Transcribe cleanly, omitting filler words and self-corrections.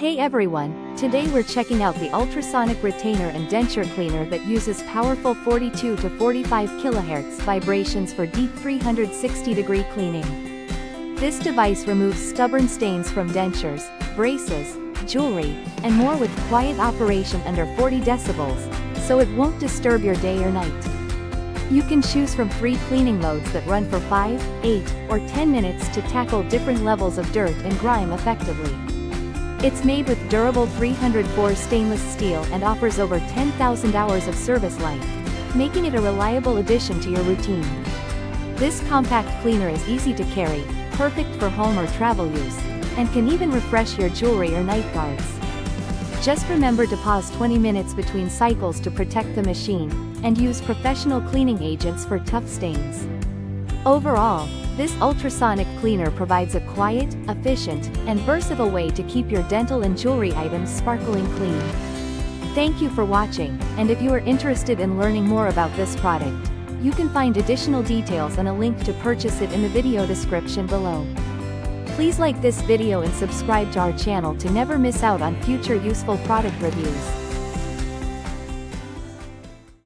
Hey everyone, today we're checking out the ultrasonic retainer and denture cleaner that uses powerful 42 to 45 kHz vibrations for deep 360-degree cleaning. This device removes stubborn stains from dentures, braces, jewelry, and more with quiet operation under 40 decibels, so it won't disturb your day or night. You can choose from 3 cleaning modes that run for 5, 8, or 10 minutes to tackle different levels of dirt and grime effectively. It's made with durable 304 stainless steel and offers over 10,000 hours of service life, making it a reliable addition to your routine. This compact cleaner is easy to carry, perfect for home or travel use, and can even refresh your jewelry or night guards. Just remember to pause 20 minutes between cycles to protect the machine, and use professional cleaning agents for tough stains. Overall, this ultrasonic cleaner provides a quiet, efficient, and versatile way to keep your dental and jewelry items sparkling clean. Thank you for watching, and if you are interested in learning more about this product, you can find additional details and a link to purchase it in the video description below. Please like this video and subscribe to our channel to never miss out on future useful product reviews.